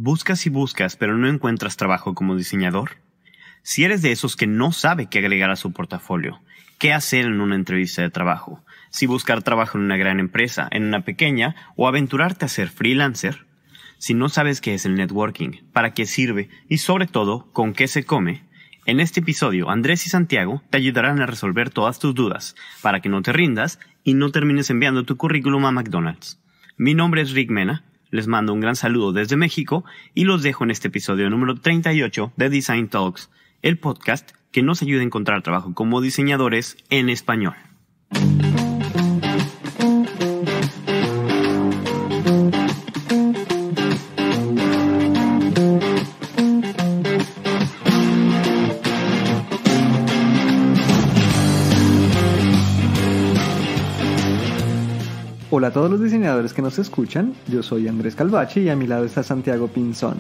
¿Buscas y buscas pero no encuentras trabajo como diseñador? Si eres de esos que no sabe qué agregar a su portafolio, qué hacer en una entrevista de trabajo, si buscar trabajo en una gran empresa, en una pequeña o aventurarte a ser freelancer, si no sabes qué es el networking, para qué sirve y sobre todo con qué se come, en este episodio Andrés y Santiago te ayudarán a resolver todas tus dudas para que no te rindas y no termines enviando tu currículum a McDonald's. Mi nombre es Rick Mena. Les mando un gran saludo desde México y los dejo en este episodio número 38 de Design Talks, el podcast que nos ayuda a encontrar trabajo como diseñadores en español. Hola a todos los diseñadores que nos escuchan, yo soy Andrés Calvache y a mi lado está Santiago Pinzón.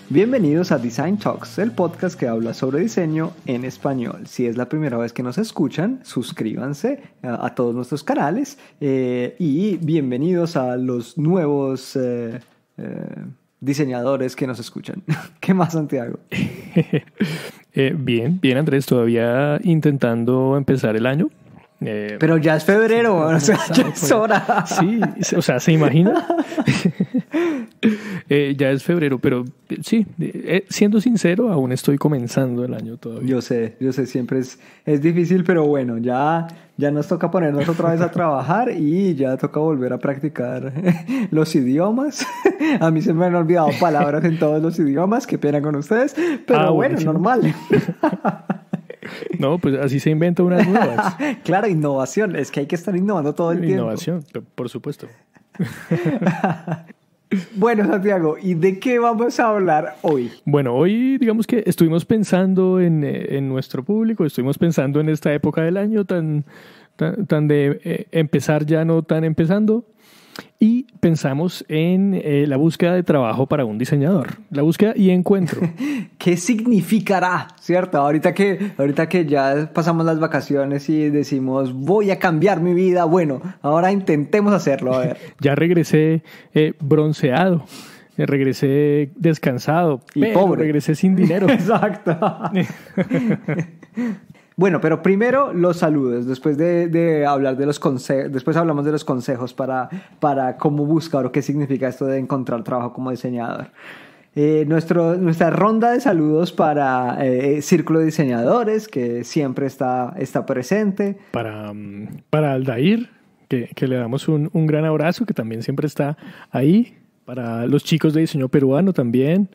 Bienvenidos a Design Talks, el podcast que habla sobre diseño en español. Si es la primera vez que nos escuchan, suscríbanse a todos nuestros canales y bienvenidos a los nuevos diseñadores que nos escuchan. ¿Qué más, Santiago? Bien Andrés, todavía intentando empezar el año. Pero ya es febrero, o sea, ya es hora. Sí, o sea, ¿se imagina? Ya es febrero, pero sí, siendo sincero, aún estoy comenzando el año todavía. Yo sé, siempre es difícil, pero bueno, ya nos toca ponernos otra vez a trabajar y ya toca volver a practicar los idiomas. A mí se me han olvidado palabras en todos los idiomas, qué pena con ustedes, pero bueno, buenísimo. Normal. No, pues así se inventan unas nuevas. Claro, innovación. Es que hay que estar innovando todo el tiempo. Innovación, por supuesto. Bueno, Santiago, ¿y de qué vamos a hablar hoy? Bueno, hoy digamos que estuvimos pensando en nuestro público, estuvimos pensando en esta época del año tan de empezar ya no tan empezando. Y pensamos en la búsqueda de trabajo para un diseñador, la búsqueda y encuentro. ¿Qué significará, cierto? Ahorita que ya pasamos las vacaciones y decimos voy a cambiar mi vida, bueno, ahora intentemos hacerlo, a ver. Ya regresé bronceado, regresé descansado y pobre, regresé sin dinero. Exacto. Bueno, pero primero los saludos, después de hablar de los consejos, después hablamos de los consejos para cómo buscar o qué significa esto de encontrar trabajo como diseñador. Nuestra ronda de saludos para Círculo de Diseñadores, que siempre está presente. Para Aldair, que le damos un gran abrazo, que también siempre está ahí. Para los chicos de diseño peruano también.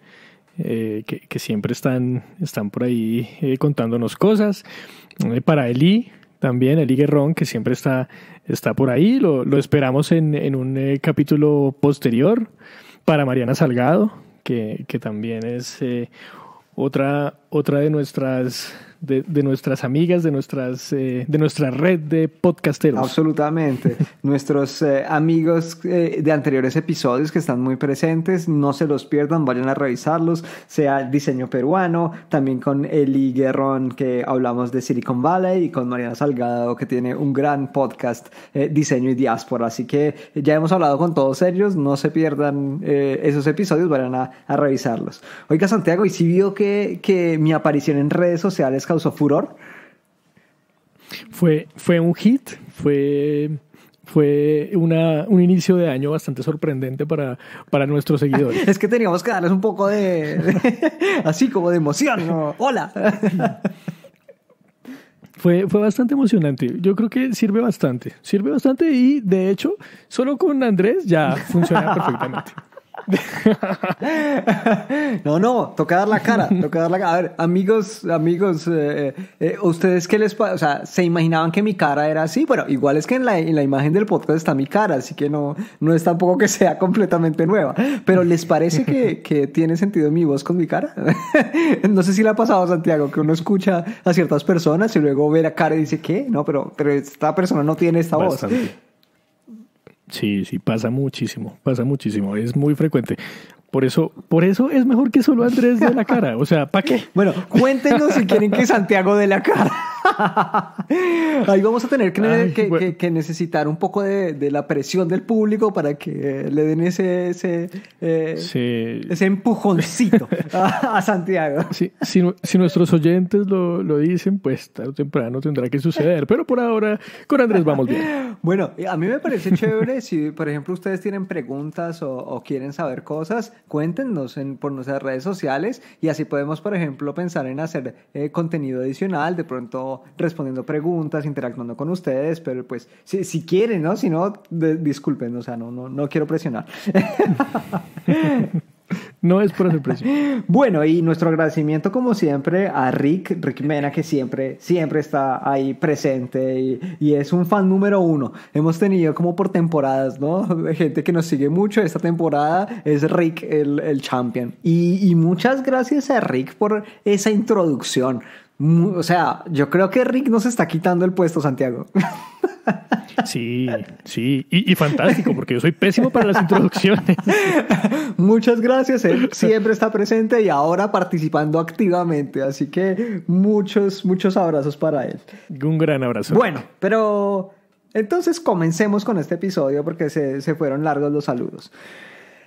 Que siempre están por ahí contándonos cosas. Para Eli también, Eli Guerrón, que siempre está por ahí, lo esperamos en un capítulo posterior. Para Mariana Salgado, que también es otra de nuestras amigas, de nuestra red de podcasteros. Absolutamente. Nuestros amigos de anteriores episodios que están muy presentes, no se los pierdan, vayan a revisarlos, sea Diseño Peruano, también con Eli Guerrón, que hablamos de Silicon Valley, y con Mariana Salgado, que tiene un gran podcast, Diseño y Diáspora. Así que ya hemos hablado con todos ellos, no se pierdan esos episodios, vayan a revisarlos. Oiga, Santiago, ¿y si vio que mi aparición en redes sociales causó furor? Fue un hit, fue un inicio de año bastante sorprendente para nuestros seguidores. Es que teníamos que darles un poco así como de emoción, ¿no? ¡Hola! Fue bastante emocionante. Yo creo que sirve bastante y de hecho solo con Andrés ya funciona perfectamente. No, toca dar la cara. A ver, amigos, ¿ustedes qué les pasa? O sea, ¿se imaginaban que mi cara era así? Bueno, igual es que en la imagen del podcast está mi cara, así que no es tampoco que sea completamente nueva. Pero ¿les parece que tiene sentido mi voz con mi cara? No sé si le ha pasado a Santiago, que uno escucha a ciertas personas y luego ve la cara y dice, ¿qué? No, pero esta persona no tiene esta bastante voz. Sí, pasa muchísimo, es muy frecuente. Por eso es mejor que solo Andrés dé la cara, o sea, ¿para qué? Bueno, cuéntenos si quieren que Santiago dé la cara. Ahí vamos a tener que bueno. necesitar un poco de la presión del público para que le den ese empujoncito a Santiago. Si nuestros oyentes lo dicen, pues tarde o temprano tendrá que suceder. Pero por ahora, con Andrés vamos bien. Bueno, a mí me parece chévere si, por ejemplo, ustedes tienen preguntas o quieren saber cosas, cuéntenos por nuestras redes sociales y así podemos, por ejemplo, pensar en hacer contenido adicional, de pronto respondiendo preguntas, interactuando con ustedes, pero pues si quieren, ¿no? Si no, disculpen, o sea, no quiero presionar. No es por hacer presión. Bueno, y nuestro agradecimiento como siempre a Rick Mena, que siempre está ahí presente y es un fan número 1. Hemos tenido como por temporadas, ¿no? Gente que nos sigue mucho. Esta temporada es Rick el champion. Y muchas gracias a Rick por esa introducción. O sea, yo creo que Rick nos está quitando el puesto, Santiago. Sí, y fantástico, porque yo soy pésimo para las introducciones. Muchas gracias, él siempre está presente y ahora participando activamente, así que muchos abrazos para él. Un gran abrazo. Bueno, pero entonces comencemos con este episodio porque se fueron largos los saludos.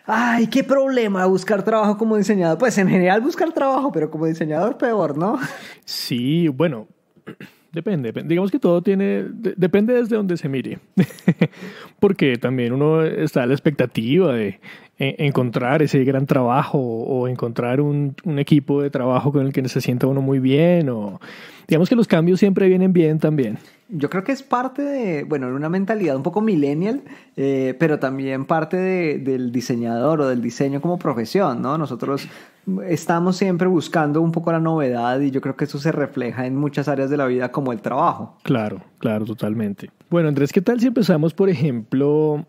Ay, qué problema buscar trabajo como diseñador. Pues en general buscar trabajo, pero como diseñador peor, ¿no? Sí, bueno, depende. Digamos que todo depende desde donde se mire. Porque también uno está a la expectativa de encontrar ese gran trabajo o encontrar un equipo de trabajo con el que se sienta uno muy bien. O digamos que los cambios siempre vienen bien también. Yo creo que es parte de una mentalidad un poco millennial, pero también parte del diseñador o del diseño como profesión, ¿no? Nosotros estamos siempre buscando un poco la novedad y yo creo que eso se refleja en muchas áreas de la vida como el trabajo. Claro, totalmente. Bueno, Andrés, ¿qué tal si empezamos, por ejemplo,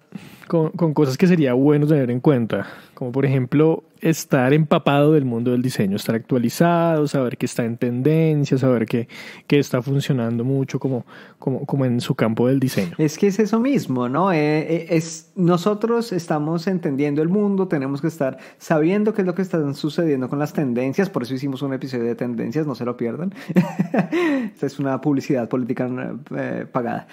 con cosas que sería bueno tener en cuenta? Como, por ejemplo, estar empapado del mundo del diseño, estar actualizado, saber qué está en tendencia, saber qué está funcionando mucho como en su campo del diseño. Es que es eso mismo, ¿no? Nosotros estamos entendiendo el mundo, tenemos que estar sabiendo qué es lo que está sucediendo con las tendencias, por eso hicimos un episodio de tendencias, no se lo pierdan. Esta es una publicidad política pagada.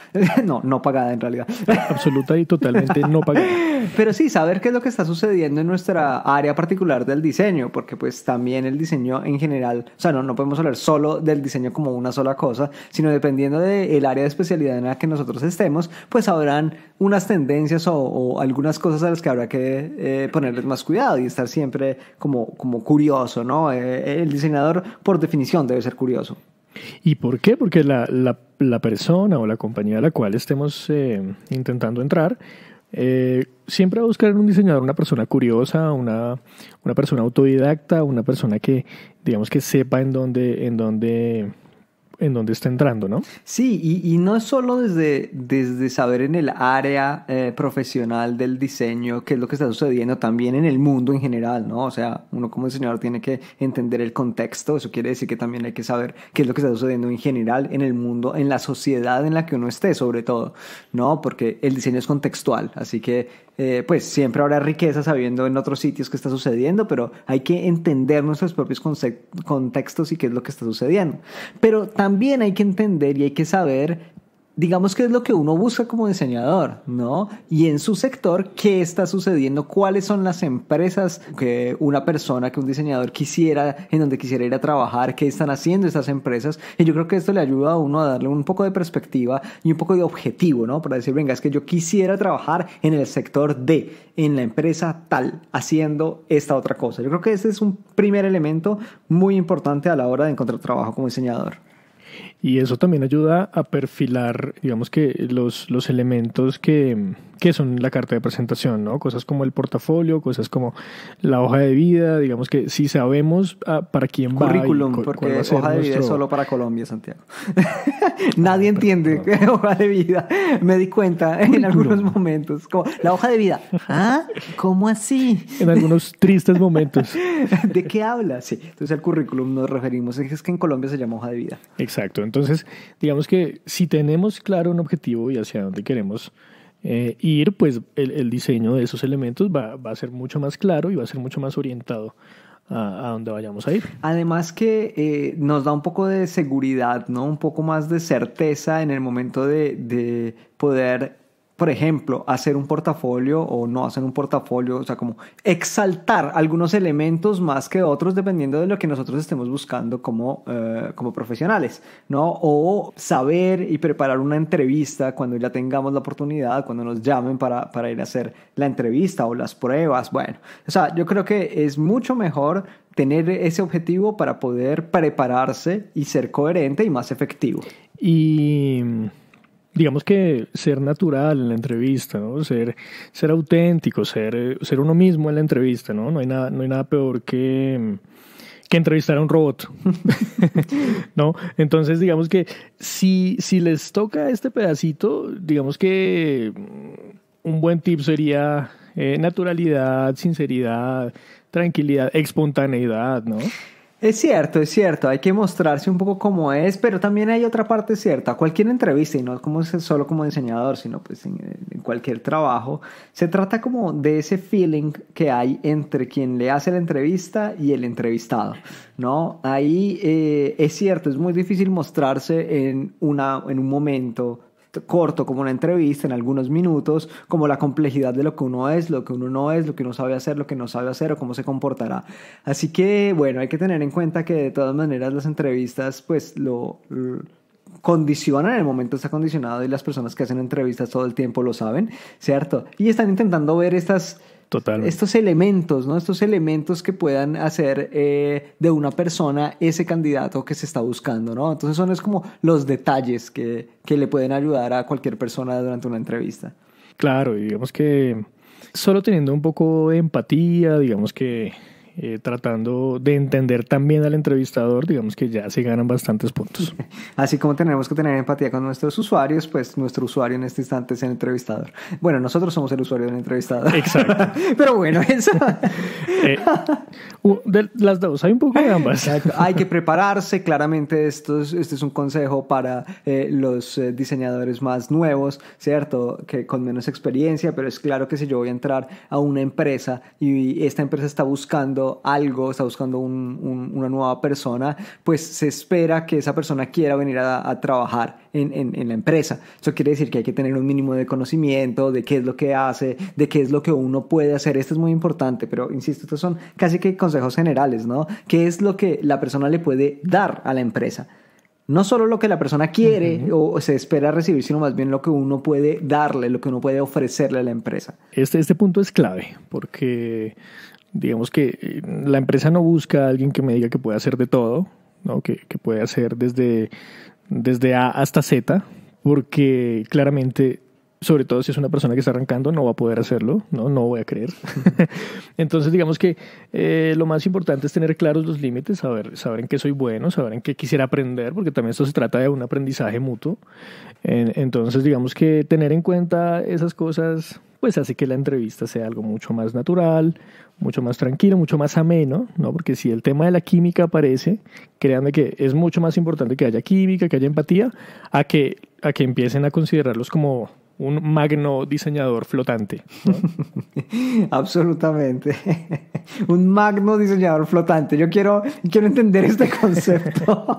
No pagada en realidad. Absoluta y totalmente no pagada. Pero sí, saber qué es lo que está sucediendo en nuestra área particular del diseño, porque pues también el diseño en general, o sea, no podemos hablar solo del diseño como una sola cosa, sino dependiendo del área de especialidad en la que nosotros estemos, pues habrán unas tendencias o algunas cosas a las que habrá que ponerles más cuidado y estar siempre como curioso, ¿no? El diseñador, por definición, debe ser curioso. ¿Y por qué? Porque la persona o la compañía a la cual estemos intentando entrar siempre va a buscar en un diseñador una persona curiosa, una persona autodidacta, una persona que, digamos, que sepa en dónde está entrando, ¿no? Sí, y no es solo desde saber en el área profesional del diseño qué es lo que está sucediendo, también en el mundo en general, ¿no? O sea, uno como diseñador tiene que entender el contexto, eso quiere decir que también hay que saber qué es lo que está sucediendo en general en el mundo, en la sociedad en la que uno esté, sobre todo, ¿no? Porque el diseño es contextual, así que pues siempre habrá riqueza sabiendo en otros sitios qué está sucediendo, pero hay que entender nuestros propios contextos y qué es lo que está sucediendo. Pero también hay que entender y hay que saber, digamos, qué es lo que uno busca como diseñador, ¿no? Y en su sector, qué está sucediendo, cuáles son las empresas que una persona, que un diseñador en donde quisiera ir a trabajar, qué están haciendo estas empresas. Y yo creo que esto le ayuda a uno a darle un poco de perspectiva y un poco de objetivo, ¿no? Para decir, venga, es que yo quisiera trabajar en el sector en la empresa tal, haciendo esta otra cosa. Yo creo que ese es un primer elemento muy importante a la hora de encontrar trabajo como diseñador. Y eso también ayuda a perfilar, digamos, que los elementos que son la carta de presentación, ¿no? Cosas como el portafolio, cosas como la hoja de vida, digamos que si sabemos para quién va. Currículum, porque hoja de vida es solo para Colombia, Santiago. Nadie entiende hoja de vida. Me di cuenta en algunos momentos. Como, la hoja de vida. ¿Ah? ¿Cómo así? En algunos tristes momentos. ¿De qué hablas? Sí. Entonces el currículum nos referimos, es que en Colombia se llama hoja de vida. Exacto. Entonces, digamos que si tenemos claro un objetivo y hacia dónde queremos ir, pues el diseño de esos elementos va a ser mucho más claro y va a ser mucho más orientado a dónde vayamos a ir. Además que nos da un poco de seguridad, ¿no? Un poco más de certeza en el momento de poder, por ejemplo, hacer un portafolio o no hacer un portafolio, o sea, como exaltar algunos elementos más que otros dependiendo de lo que nosotros estemos buscando como profesionales, ¿no? O saber y preparar una entrevista cuando ya tengamos la oportunidad, cuando nos llamen para ir a hacer la entrevista o las pruebas. Bueno, o sea, yo creo que es mucho mejor tener ese objetivo para poder prepararse y ser coherente y más efectivo. Y digamos que ser natural en la entrevista, ¿no? Ser auténtico, ser uno mismo en la entrevista, ¿no? No hay nada peor que entrevistar a un robot, ¿no? Entonces, digamos que si les toca este pedacito, digamos que un buen tip sería naturalidad, sinceridad, tranquilidad, espontaneidad, ¿no? Es cierto, hay que mostrarse un poco como es, pero también hay otra parte cierta. Cualquier entrevista, y no como solo como diseñador, sino pues en cualquier trabajo, se trata como de ese feeling que hay entre quien le hace la entrevista y el entrevistado, ¿no? Ahí es cierto, es muy difícil mostrarse en un momento corto como una entrevista, en algunos minutos, como la complejidad de lo que uno es, lo que uno no es, lo que uno sabe hacer, lo que no sabe hacer o cómo se comportará. Así que, bueno, hay que tener en cuenta que de todas maneras las entrevistas pues lo condicionan, en el momento está condicionado y las personas que hacen entrevistas todo el tiempo lo saben, ¿cierto? Y están intentando ver estos elementos, ¿no? Estos elementos que puedan hacer de una persona ese candidato que se está buscando, ¿no? Entonces son como los detalles que le pueden ayudar a cualquier persona durante una entrevista. Claro, y digamos que solo teniendo un poco de empatía, digamos que tratando de entender también al entrevistador, digamos que ya se ganan bastantes puntos. Así como tenemos que tener empatía con nuestros usuarios, pues nuestro usuario en este instante es el entrevistador. Bueno, nosotros somos el usuario del entrevistador. Exacto. Pero bueno, eso... de las dos, hay un poco de ambas. Exacto. Hay que prepararse, claramente este es un consejo para los diseñadores más nuevos, ¿cierto? Que con menos experiencia, pero es claro que si yo voy a entrar a una empresa y esta empresa está buscando algo, está buscando una nueva persona, pues se espera que esa persona quiera venir a trabajar en la empresa. Eso quiere decir que hay que tener un mínimo de conocimiento de qué es lo que hace, de qué es lo que uno puede hacer. Esto es muy importante, pero insisto, estos son casi que consejos generales, ¿no? ¿Qué es lo que la persona le puede dar a la empresa? No solo lo que la persona quiere o se espera recibir, sino más bien lo que uno puede darle, lo que uno puede ofrecerle a la empresa. Este punto es clave porque digamos que la empresa no busca a alguien que me diga que puede hacer de todo, ¿no? Que puede hacer desde A hasta Z, porque claramente, sobre todo si es una persona que está arrancando, no va a poder hacerlo, no voy a creer. Entonces, digamos que lo más importante es tener claros los límites, saber en qué soy bueno, saber en qué quisiera aprender, porque también esto se trata de un aprendizaje mutuo. Entonces, digamos que tener en cuenta esas cosas pues hace que la entrevista sea algo mucho más natural, mucho más tranquilo, mucho más ameno, ¿no? Porque si el tema de la química aparece, créanme que es mucho más importante que haya química, que haya empatía, a que empiecen a considerarlos como un magno diseñador flotante, ¿no? Absolutamente. Un magno diseñador flotante. Yo quiero entender este concepto.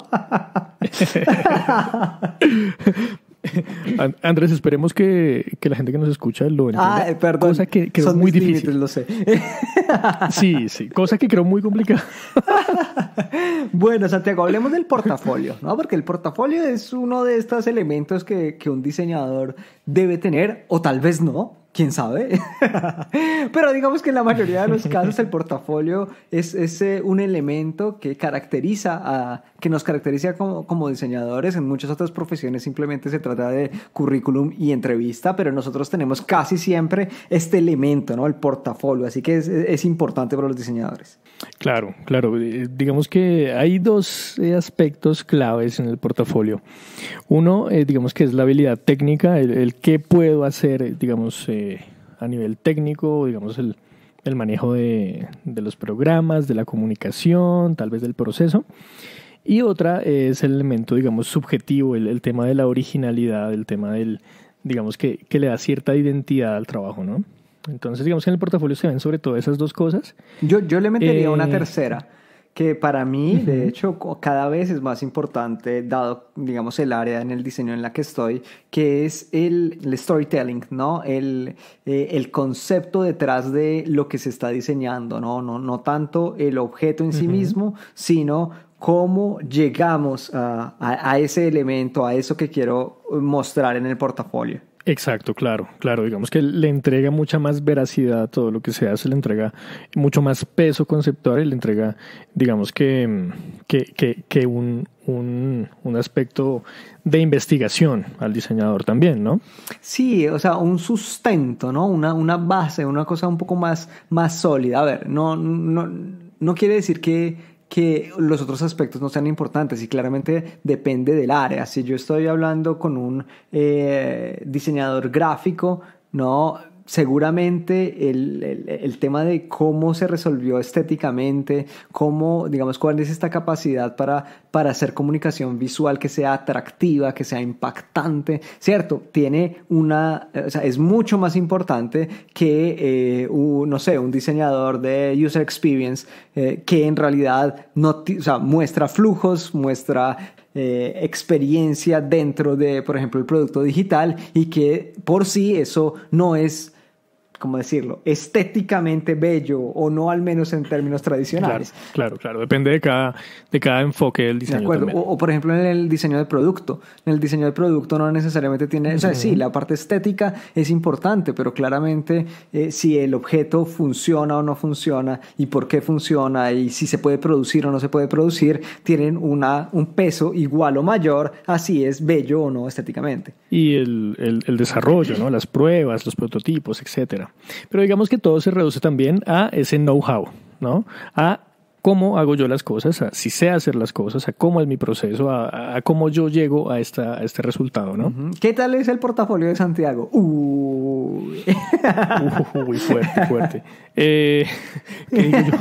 Andrés, esperemos que la gente que nos escucha lo entienda. Perdón. Cosa que creo son muy mis difícil. límites, lo sé. Sí. Cosa que creo muy complicada. Bueno, Santiago, hablemos del portafolio, ¿no? Porque el portafolio es uno de estos elementos que un diseñador debe tener, o tal vez no. ¿Quién sabe? Pero digamos que en la mayoría de los casos el portafolio es un elemento que nos caracteriza como diseñadores. En muchas otras profesiones simplemente se trata de currículum y entrevista, pero nosotros tenemos casi siempre este elemento, ¿no? El portafolio, así que es importante para los diseñadores. Claro. Digamos que hay dos aspectos claves en el portafolio. Uno, digamos que es la habilidad técnica, el qué puedo hacer, digamos, a nivel técnico, digamos, el manejo de los programas, de la comunicación, tal vez del proceso. Y otra es el elemento, digamos, subjetivo, el tema de la originalidad, el tema del digamos que le da cierta identidad al trabajo, ¿no? Entonces, digamos que en el portafolio se ven sobre todo esas dos cosas. Yo le metería una tercera, que para mí, de hecho, cada vez es más importante, dado, digamos, el área en el diseño en la que estoy, que es el storytelling, ¿no? El concepto detrás de lo que se está diseñando, ¿no? No tanto el objeto en sí mismo, sino cómo llegamos a ese elemento, a eso que quiero mostrar en el portafolio. Exacto, claro. Digamos que le entrega mucha más veracidad a todo lo que se hace, le entrega mucho más peso conceptual y le entrega, digamos que un aspecto de investigación al diseñador también, ¿no? Sí, o sea, un sustento, ¿no? Una base, una cosa un poco más sólida. A ver, no quiere decir que los otros aspectos no sean importantes y claramente depende del área. Si yo estoy hablando con un diseñador gráfico, ¿no? Seguramente el tema de cómo se resolvió estéticamente, cómo, digamos, cuál es esta capacidad para hacer comunicación visual que sea atractiva, que sea impactante, ¿cierto? Tiene o sea, es mucho más importante que, no sé, un diseñador de user experience que en realidad o sea, muestra flujos, muestra experiencia dentro de, por ejemplo, el producto digital y que por sí eso no es, ¿cómo decirlo?, estéticamente bello o no, al menos en términos tradicionales. Claro. Depende de cada enfoque del diseño. De acuerdo. También. O por ejemplo en el diseño de producto. En el diseño de producto no necesariamente tiene... O sea, sí, la parte estética es importante, pero claramente si el objeto funciona o no funciona y por qué funciona y si se puede producir o no se puede producir, tienen un peso igual o mayor a si es bello o no estéticamente. Y el desarrollo, ¿no? Las pruebas, los prototipos, etcétera. Pero digamos que todo se reduce también a ese know-how, ¿no? A cómo hago yo las cosas, a si sé hacer las cosas, a cómo es mi proceso, a cómo yo llego a este resultado, ¿no? ¿Qué tal es el portafolio de Santiago? Uy, fuerte. ¿Qué digo yo?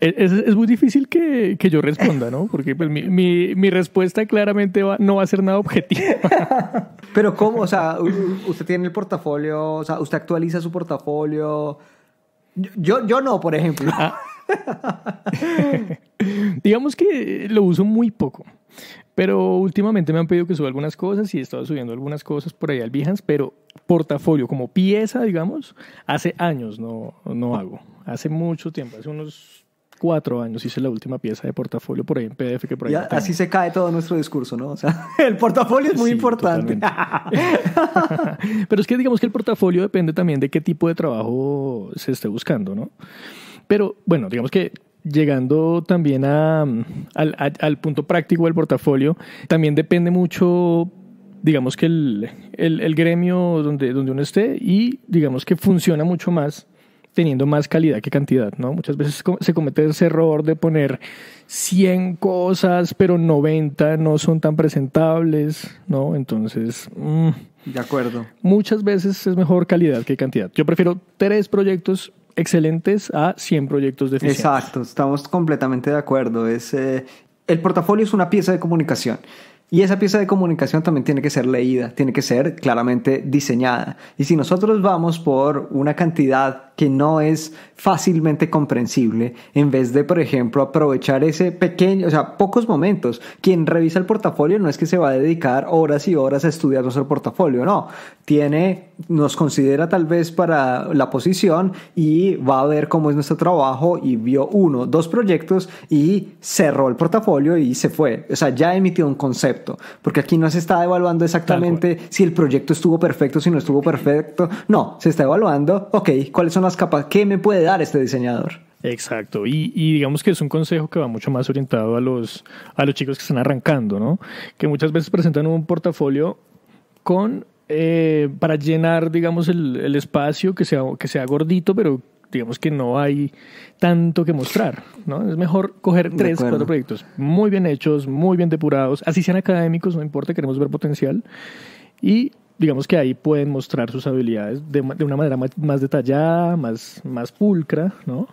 Es muy difícil que yo responda, ¿no? Porque pues, mi respuesta claramente no va a ser nada objetiva. Pero ¿cómo? O sea, usted tiene el portafolio, o sea, usted actualiza su portafolio. Yo no, por ejemplo. Digamos que lo uso muy poco. Pero últimamente me han pedido que suba algunas cosas y he estado subiendo algunas cosas por ahí al Behance, pero portafolio como pieza, digamos, hace años no hago. Hace mucho tiempo, hace unos 4 años hice la última pieza de portafolio por ahí en PDF que por ahí. Así se cae todo nuestro discurso, ¿no? O sea, el portafolio es muy importante. Pero es que digamos que el portafolio depende también de qué tipo de trabajo se esté buscando, ¿no? Pero bueno, digamos que llegando también al punto práctico del portafolio, también depende mucho, digamos que el gremio donde uno esté y digamos que funciona mucho más teniendo más calidad que cantidad, ¿no? Muchas veces se comete ese error de poner 100 cosas, pero 90 no son tan presentables, ¿no? Entonces, de acuerdo. Muchas veces es mejor calidad que cantidad. Yo prefiero 3 proyectos excelentes a 100 proyectos deficientes. Exacto, estamos completamente de acuerdo. El portafolio es una pieza de comunicación. Y esa pieza de comunicación también tiene que ser leída, tiene que ser claramente diseñada. Y si nosotros vamos por una cantidad que no es fácilmente comprensible, en vez de, por ejemplo, aprovechar ese pequeño, o sea, pocos momentos. Quien revisa el portafolio no es que se va a dedicar horas y horas a estudiar nuestro portafolio, no. Nos considera tal vez para la posición y va a ver cómo es nuestro trabajo y vio 1, 2 proyectos y cerró el portafolio y se fue. O sea, ya emitió un concepto, porque aquí no se está evaluando exactamente si el proyecto estuvo perfecto, si no estuvo perfecto. No, se está evaluando, ok, ¿cuáles son las capas? ¿Qué me puede dar este diseñador? Exacto, y digamos que es un consejo que va mucho más orientado a los chicos que están arrancando, ¿no? Que muchas veces presentan un portafolio para llenar, digamos, el espacio, que sea gordito, pero digamos que no hay tanto que mostrar, ¿no? Es mejor coger 3, 4 proyectos muy bien hechos, muy bien depurados, así sean académicos, no importa, queremos ver potencial, y digamos que ahí pueden mostrar sus habilidades de una manera más detallada, más pulcra, ¿no?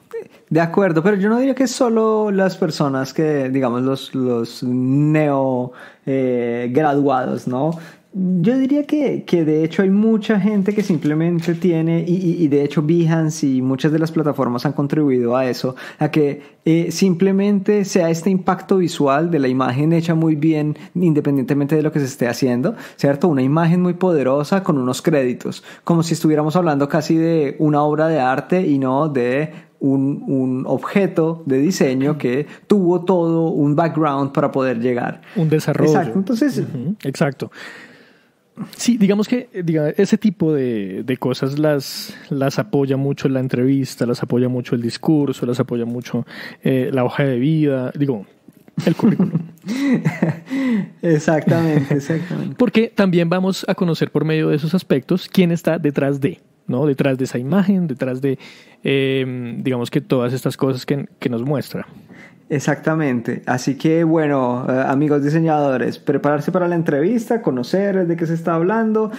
De acuerdo, pero yo no diría que solo las personas que, digamos, los neo graduados, ¿no? Yo diría que de hecho hay mucha gente que simplemente tiene, y de hecho Behance y muchas de las plataformas han contribuido a eso, a que simplemente sea este impacto visual de la imagen hecha muy bien independientemente de lo que se esté haciendo, ¿cierto? Una imagen muy poderosa con unos créditos, como si estuviéramos hablando casi de una obra de arte y no de un objeto de diseño que tuvo todo un background para poder llegar. Un desarrollo. Exacto, entonces... Exacto. Sí, digamos que ese tipo de cosas las apoya mucho la entrevista, las apoya mucho el discurso, las apoya mucho la hoja de vida, el currículum. Exactamente. Porque también vamos a conocer por medio de esos aspectos quién está detrás de, ¿no? Detrás de esa imagen, detrás de, digamos que todas estas cosas que nos muestra. Exactamente. Así que, bueno, amigos diseñadores, prepararse para la entrevista, conocer de qué se está hablando,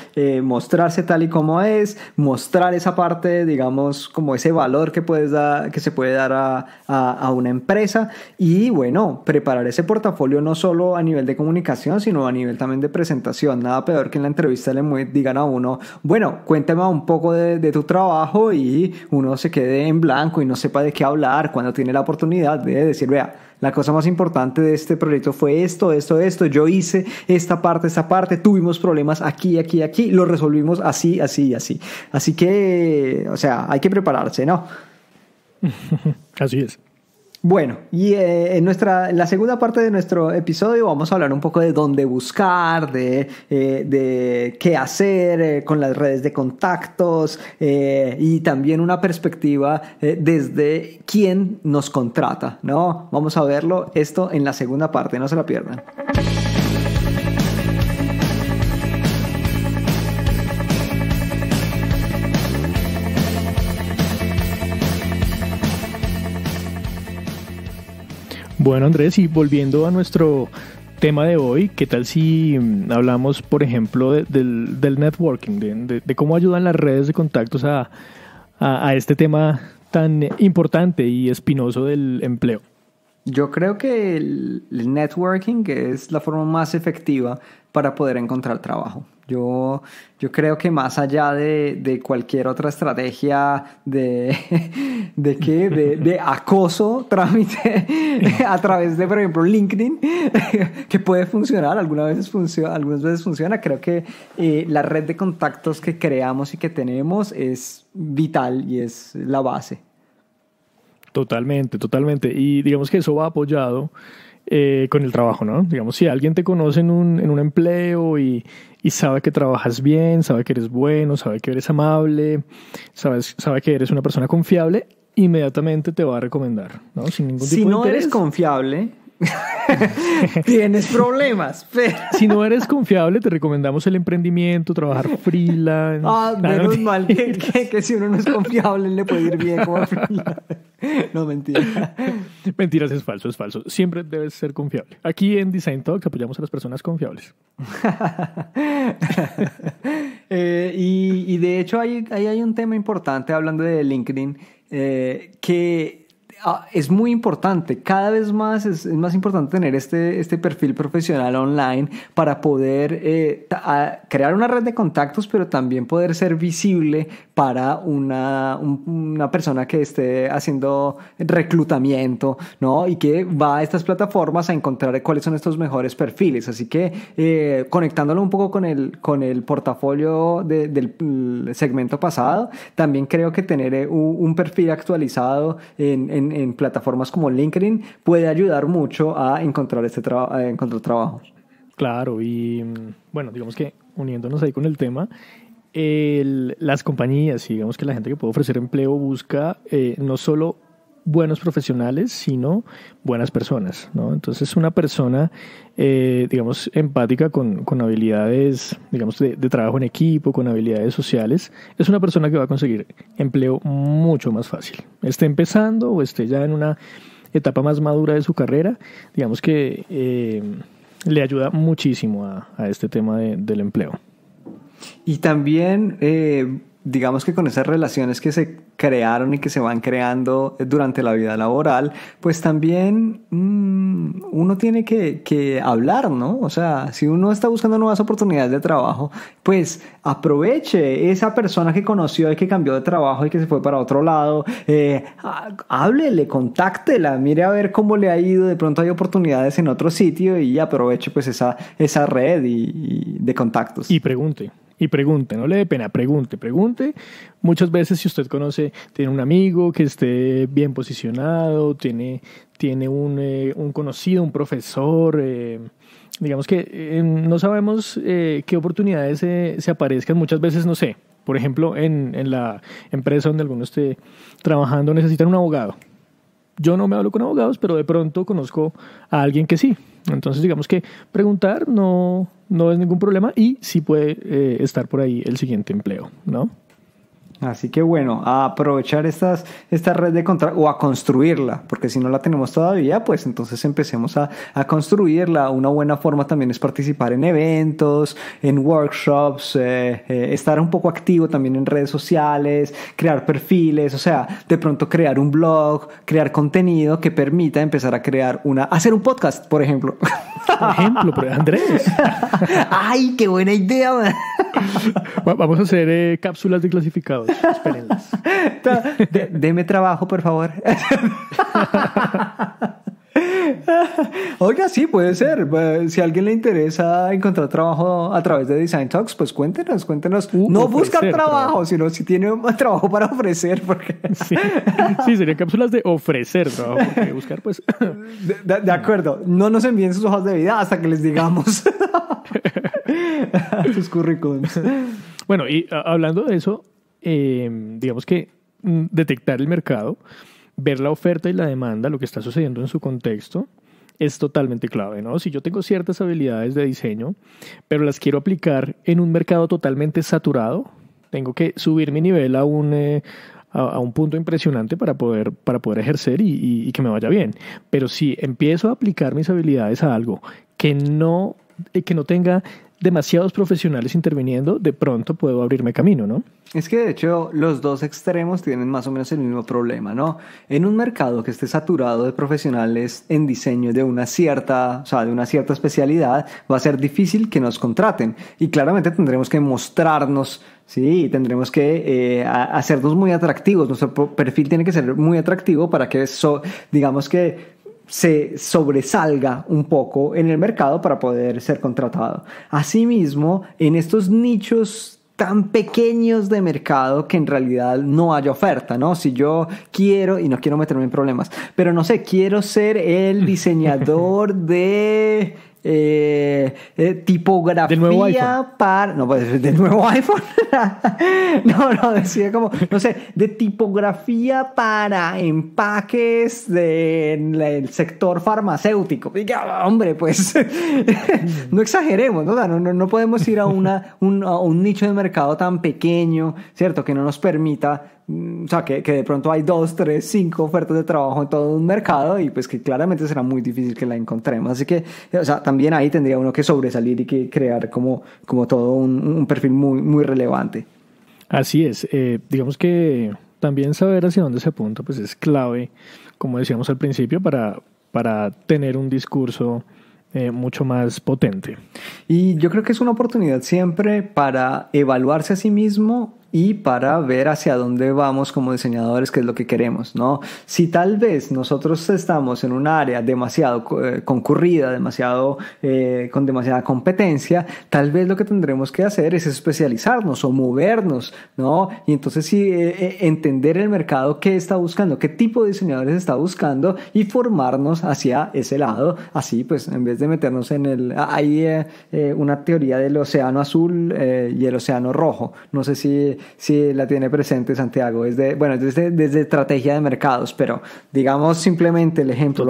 mostrarse tal y como es, mostrar esa parte, digamos, como ese valor que que se puede dar a una empresa y, bueno, preparar ese portafolio no solo a nivel de comunicación, sino a nivel también de presentación. Nada peor que en la entrevista le digan a uno, bueno, cuéntame un poco de tu trabajo y uno se quede en blanco y no sepa de qué hablar cuando tiene la oportunidad de decir, vea, la cosa más importante de este proyecto fue esto, yo hice esta parte, tuvimos problemas aquí, lo resolvimos así. Así que, o sea, hay que prepararse, ¿no? Así es. Bueno, y en la segunda parte de nuestro episodio vamos a hablar un poco de dónde buscar, de qué hacer con las redes de contactos y también una perspectiva desde quién nos contrata, ¿no? Vamos a verlo esto en la segunda parte, no se la pierdan. Bueno, Andrés, y volviendo a nuestro tema de hoy, ¿qué tal si hablamos, por ejemplo, del networking, de cómo ayudan las redes de contactos a este tema tan importante y espinoso del empleo? Yo creo que el networking es la forma más efectiva para poder encontrar trabajo. Yo creo que más allá de cualquier otra estrategia de acoso, trámite a través de, por ejemplo, LinkedIn, que puede funcionar, algunas veces funciona. Creo que la red de contactos que creamos y que tenemos es vital y es la base. Totalmente. Y digamos que eso va apoyado con el trabajo, ¿no? Digamos, si alguien te conoce en un empleo y sabe que trabajas bien, sabe que eres bueno, sabe que eres amable, sabe que eres una persona confiable, inmediatamente te va a recomendar, ¿no? Sin ningún tipo de interés. Si no eres confiable, tienes problemas. Pero... Si no eres confiable, te recomendamos el emprendimiento, trabajar freelance. Menos mal que si uno no es confiable le puede ir bien como freelance. No, mentira. Mentiras, es falso. Siempre debes ser confiable. Aquí en Design Talks apoyamos a las personas confiables. Y de hecho ahí hay un tema importante hablando de LinkedIn que es muy importante. Cada vez más es más importante tener este perfil profesional online para poder crear una red de contactos, pero también poder ser visible para una persona que esté haciendo reclutamiento, ¿no? Y que va a estas plataformas a encontrar cuáles son estos mejores perfiles. Así que conectándolo un poco con el portafolio del segmento pasado, también creo que tener un perfil actualizado en plataformas como LinkedIn puede ayudar mucho a encontrar encontrar trabajo. Claro, y bueno, digamos que uniéndonos ahí con el tema, las compañías, digamos que la gente que puede ofrecer empleo busca no solo buenos profesionales, sino buenas personas, ¿no? Entonces una persona, digamos, empática con habilidades, digamos, de trabajo en equipo, con habilidades sociales, es una persona que va a conseguir empleo mucho más fácil. Esté empezando o esté ya en una etapa más madura de su carrera, digamos que le ayuda muchísimo a este tema del empleo. Y también digamos que con esas relaciones que se crearon y que se van creando durante la vida laboral, pues también uno tiene que hablar, ¿no? O sea, si uno está buscando nuevas oportunidades de trabajo, pues aproveche esa persona que conoció y que cambió de trabajo y que se fue para otro lado, háblele, contáctela, mire a ver cómo le ha ido, de pronto hay oportunidades en otro sitio y aproveche pues esa red y de contactos. Y pregunte, no le dé pena, pregunte. Muchas veces si usted conoce, tiene un amigo que esté bien posicionado, tiene un conocido, un profesor, digamos que no sabemos qué oportunidades se aparezcan. Muchas veces, no sé, por ejemplo, en la empresa donde alguno esté trabajando necesitan un abogado. Yo no me hablo con abogados, pero de pronto conozco a alguien que sí. Entonces, digamos que preguntar no es ningún problema y sí puede estar por ahí el siguiente empleo, ¿no? Así que bueno, a aprovechar esta red de contactos o a construirla, porque si no la tenemos todavía, pues entonces empecemos a construirla. Una buena forma también es participar en eventos, en workshops, estar un poco activo también en redes sociales, crear perfiles, o sea, de pronto crear un blog, crear contenido que permita empezar a hacer un podcast, por ejemplo. Por ejemplo, Andrés. ¡Ay, qué buena idea, man! Vamos a hacer cápsulas de clasificados. Espérenlas. Deme trabajo, por favor. Oiga, sí, puede ser. Si a alguien le interesa encontrar trabajo a través de Design Talks, pues cuéntenos. No buscar trabajo, sino si tiene un trabajo para ofrecer. Porque... Sí, serían cápsulas de ofrecer trabajo. Porque buscar, pues... De acuerdo. No nos envíen sus hojas de vida hasta que les digamos sus currículums. Bueno, y hablando de eso, digamos que detectar el mercado, ver la oferta y la demanda, lo que está sucediendo en su contexto, es totalmente clave, ¿no? Si yo tengo ciertas habilidades de diseño, pero las quiero aplicar en un mercado totalmente saturado, tengo que subir mi nivel a un punto impresionante para poder ejercer y que me vaya bien. Pero si empiezo a aplicar mis habilidades a algo que no tenga demasiados profesionales interviniendo, de pronto puedo abrirme camino, ¿no? Es que de hecho los dos extremos tienen más o menos el mismo problema, ¿no? En un mercado que esté saturado de profesionales en diseño de una cierta especialidad, va a ser difícil que nos contraten y claramente tendremos que mostrarnos, sí, tendremos que hacernos muy atractivos. Nuestro perfil tiene que ser muy atractivo para que digamos que se sobresalga un poco en el mercado para poder ser contratado. Asimismo, en estos nichos tan pequeños de mercado que en realidad no haya oferta, ¿no? Si yo quiero, y no quiero meterme en problemas, pero no sé, quiero ser el diseñador de tipografía del nuevo iPhone. No puede ser del nuevo iPhone. no, decía como, no sé, de tipografía para empaques del sector farmacéutico. Y hombre, pues no exageremos, ¿no? No podemos ir a un nicho de mercado tan pequeño, ¿cierto? Que no nos permita, o sea, que de pronto hay 2, 3, 5 ofertas de trabajo en todo un mercado y pues que claramente será muy difícil que la encontremos. Así que, o sea, también ahí tendría uno que sobresalir y que crear como todo un perfil muy, muy relevante. Así es. Digamos que también saber hacia dónde se apunta pues es clave, como decíamos al principio, para tener un discurso mucho más potente. Y yo creo que es una oportunidad siempre para evaluarse a sí mismo y para ver hacia dónde vamos como diseñadores, qué es lo que queremos, ¿no? Si tal vez nosotros estamos en un área demasiado concurrida, con demasiada competencia, tal vez lo que tendremos que hacer es especializarnos o movernos, ¿no? Y entonces sí, entender el mercado, qué está buscando, qué tipo de diseñadores está buscando y formarnos hacia ese lado. Así, pues, en vez de meternos hay una teoría del océano azul y el océano rojo. No sé si la tiene presente Santiago. Desde estrategia de mercados, pero digamos simplemente el ejemplo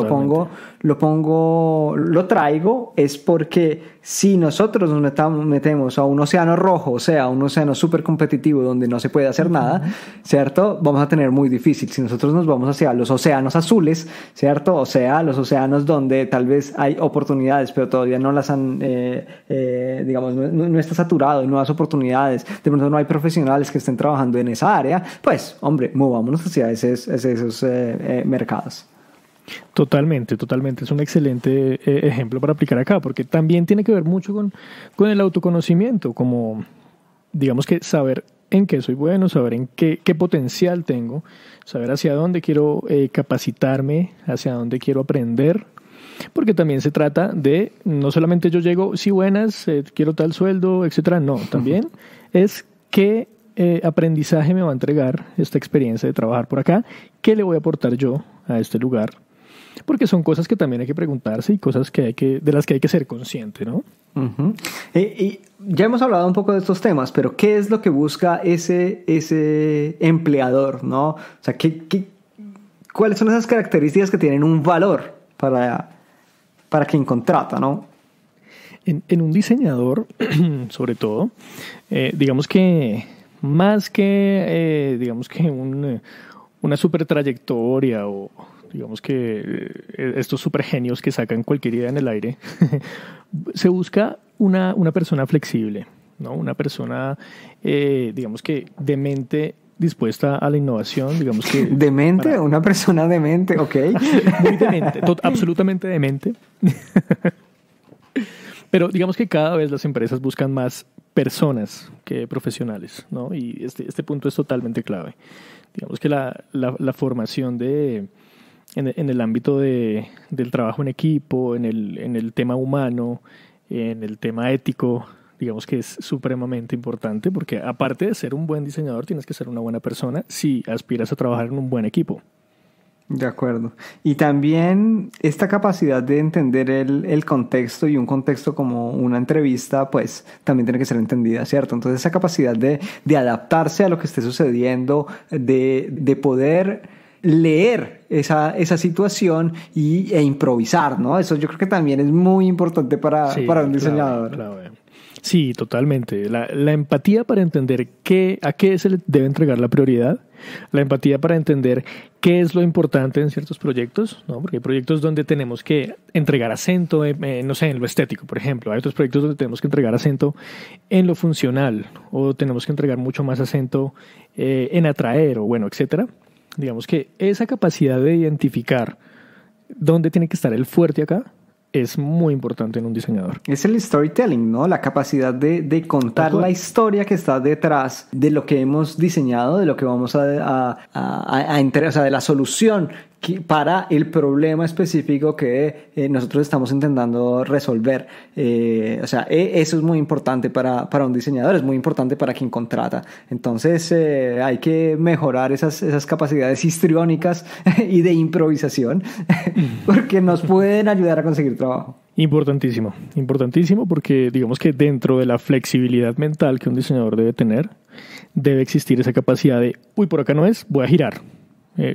lo traigo es porque si nosotros nos metemos a un océano rojo, o sea, un océano súper competitivo donde no se puede hacer nada, ¿cierto? Vamos a tener muy difícil. Si nosotros nos vamos hacia los océanos azules, ¿cierto? O sea, los océanos donde tal vez hay oportunidades, pero todavía no las han, digamos, no está saturado, nuevas oportunidades, de pronto no hay profesionales profesionales que estén trabajando en esa área, pues, hombre, movámonos hacia esos mercados. Totalmente, totalmente. Es un excelente ejemplo para aplicar acá, porque también tiene que ver mucho con el autoconocimiento, como digamos que saber en qué soy bueno, saber en qué potencial tengo, saber hacia dónde quiero capacitarme, hacia dónde quiero aprender, porque también se trata de, no solamente yo llego, sí, buenas, quiero tal sueldo, etcétera, no, también es qué aprendizaje me va a entregar esta experiencia de trabajar por acá, qué le voy a aportar yo a este lugar, porque son cosas que también hay que preguntarse y cosas de las que hay que ser consciente, ¿no? Uh-huh. Y ya hemos hablado un poco de estos temas, pero ¿qué es lo que busca ese empleador, ¿no? O sea, ¿cuáles son esas características que tienen un valor para quien contrata, ¿no? En un diseñador, sobre todo, digamos que más que digamos que una super trayectoria o digamos que estos super genios que sacan cualquier idea en el aire, se busca una persona flexible, ¿no? Una persona, digamos que de mente dispuesta a la innovación, digamos que... ¿Demente? Una persona demente, ok. Muy demente, absolutamente demente. Pero digamos que cada vez las empresas buscan más personas que profesionales, ¿no? Y este punto es totalmente clave. Digamos que la formación en el ámbito del trabajo en equipo, en el tema humano, en el tema ético, digamos que es supremamente importante, porque aparte de ser un buen diseñador, tienes que ser una buena persona si aspiras a trabajar en un buen equipo. De acuerdo. Y también esta capacidad de entender el contexto, y un contexto como una entrevista, pues también tiene que ser entendida, ¿cierto? Entonces esa capacidad de adaptarse a lo que esté sucediendo, de poder leer esa situación e improvisar, ¿no? Eso yo creo que también es muy importante para un diseñador. Clave. Sí, totalmente. La empatía para entender a qué se le debe entregar la prioridad, la empatía para entender qué es lo importante en ciertos proyectos, ¿no? Porque hay proyectos donde tenemos que entregar acento, no sé, en lo estético, por ejemplo. Hay otros proyectos donde tenemos que entregar acento en lo funcional, o tenemos que entregar mucho más acento en atraer, o bueno, etcétera. Digamos que esa capacidad de identificar dónde tiene que estar el fuerte acá es muy importante en un diseñador. Es el storytelling, ¿no? La capacidad de contar la historia que está detrás de lo que hemos diseñado, de lo que vamos a o sea, de la solución para el problema específico que nosotros estamos intentando resolver. O sea, eso es muy importante para un diseñador, es muy importante para quien contrata. Entonces, hay que mejorar esas capacidades histriónicas y de improvisación porque nos pueden ayudar a conseguir trabajo. Importantísimo porque digamos que dentro de la flexibilidad mental que un diseñador debe tener, debe existir esa capacidad de, por acá no es, voy a girar.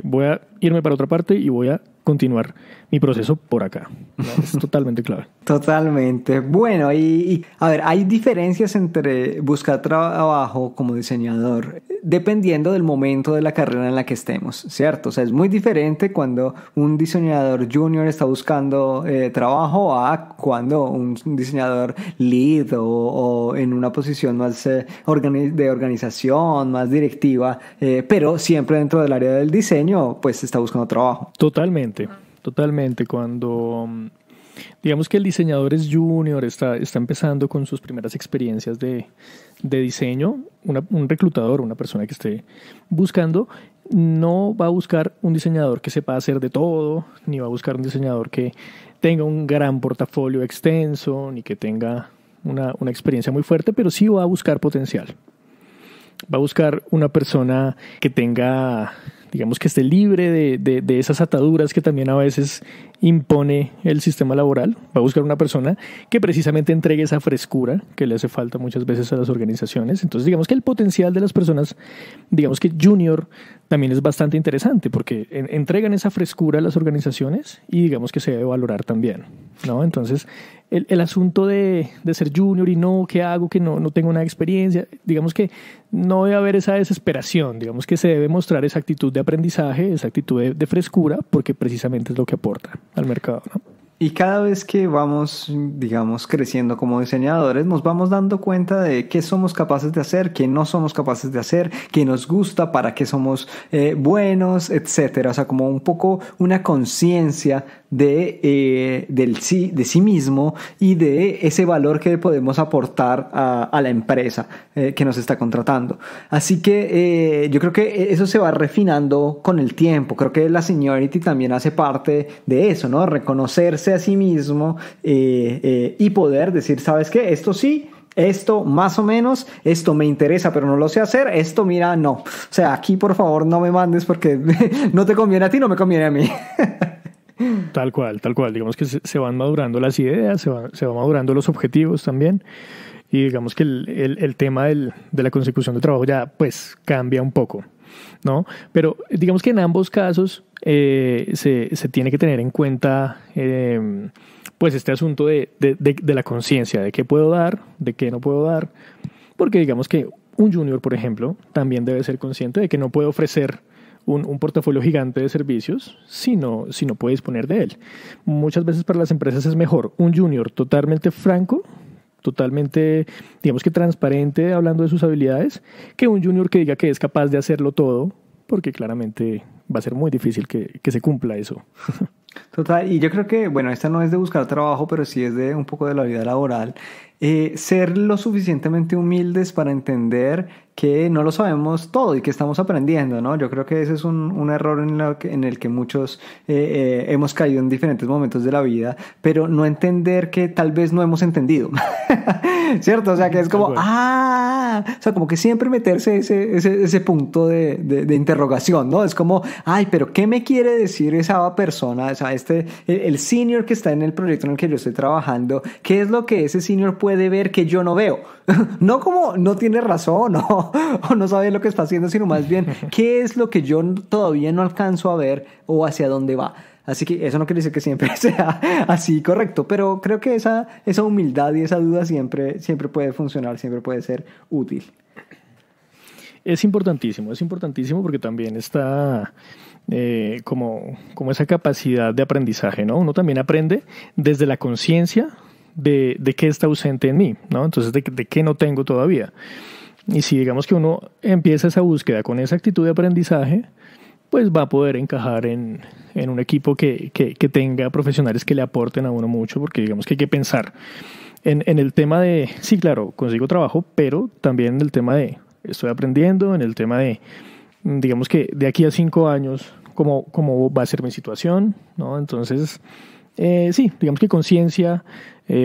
Voy a irme para otra parte y voy a continuar mi proceso por acá, ¿no? Es totalmente clave. Totalmente. Bueno, y a ver, hay diferencias entre buscar trabajo como diseñador dependiendo del momento de la carrera en la que estemos, ¿cierto? O sea, es muy diferente cuando un diseñador junior está buscando trabajo a cuando un diseñador lead o en una posición más de organización, más directiva, pero siempre dentro del área del diseño, pues está buscando trabajo. Totalmente. Cuando digamos que el diseñador es junior, está empezando con sus primeras experiencias de diseño, un reclutador, una persona que esté buscando, no va a buscar un diseñador que sepa hacer de todo, ni va a buscar un diseñador que tenga un gran portafolio extenso, ni que tenga una experiencia muy fuerte, pero sí va a buscar potencial. Va a buscar una persona que tenga, digamos, que esté libre de esas ataduras que también a veces impone el sistema laboral. Va a buscar una persona que precisamente entregue esa frescura que le hace falta muchas veces a las organizaciones. Entonces, digamos que el potencial de las personas, digamos que junior, también es bastante interesante porque entregan esa frescura a las organizaciones y digamos que se debe valorar también, ¿no? Entonces, el asunto de ser junior y ¿qué hago? Que no tengo una experiencia. Digamos que no debe haber esa desesperación. Digamos que se debe mostrar esa actitud de aprendizaje, esa actitud de frescura, porque precisamente es lo que aporta al mercado, ¿no? Y cada vez que vamos, digamos, creciendo como diseñadores, nos vamos dando cuenta de qué somos capaces de hacer, qué no somos capaces de hacer, qué nos gusta, para qué somos buenos, etcétera. O sea, como un poco una conciencia de sí mismo y de ese valor que podemos aportar a la empresa que nos está contratando. Así que yo creo que eso se va refinando con el tiempo. Creo que la seniority también hace parte de eso, ¿no? Reconocerse a sí mismo y poder decir, ¿sabes qué? Esto sí, esto más o menos, esto me interesa pero no lo sé hacer, esto mira, no. O sea, aquí por favor no me mandes porque no te conviene a ti, no me conviene a mí. Tal cual. Digamos que se van madurando las ideas, se van madurando los objetivos también. Y digamos que el tema de la consecución de trabajo ya pues cambia un poco, ¿no? Pero digamos que en ambos casos se tiene que tener en cuenta pues este asunto de la conciencia, de qué puedo dar, de qué no puedo dar. Porque digamos que un junior, por ejemplo, también debe ser consciente de que no puede ofrecer un portafolio gigante de servicios si no puede disponer de él. Muchas veces para las empresas es mejor un junior totalmente franco, totalmente, digamos que transparente hablando de sus habilidades, que un junior que diga que es capaz de hacerlo todo, porque claramente va a ser muy difícil que se cumpla eso. Total, y yo creo que, bueno, esta no es de buscar trabajo, pero sí es de un poco de la vida laboral. Ser lo suficientemente humildes para entender que no lo sabemos todo y que estamos aprendiendo, ¿no? Yo creo que ese es un error en el que muchos hemos caído en diferentes momentos de la vida, pero no entender que tal vez no hemos entendido, ¿cierto? O sea, que es como, o sea, como que siempre meterse ese punto de interrogación, ¿no? Es como, ay, pero ¿qué me quiere decir esa persona? O sea, el senior que está en el proyecto en el que yo estoy trabajando, ¿qué es lo que ese senior puede ver que yo no veo? No como no tiene razón o no sabe lo que está haciendo, sino más bien qué es lo que yo todavía no alcanzo a ver o hacia dónde va. Así que eso no quiere decir que siempre sea así correcto, pero creo que esa humildad y esa duda siempre puede funcionar, siempre puede ser útil. Es importantísimo porque también está como esa capacidad de aprendizaje, ¿no? Uno también aprende desde la conciencia de qué está ausente en mí, ¿no? Entonces, de qué no tengo todavía. Y si digamos que uno empieza esa búsqueda con esa actitud de aprendizaje, pues va a poder encajar en un equipo que tenga profesionales que le aporten a uno mucho, porque digamos que hay que pensar en el tema de, sí, claro, consigo trabajo, pero también en el tema de estoy aprendiendo, en el tema de, digamos que de aquí a 5 años, cómo va a ser mi situación, ¿no? Entonces, sí, digamos que conciencia,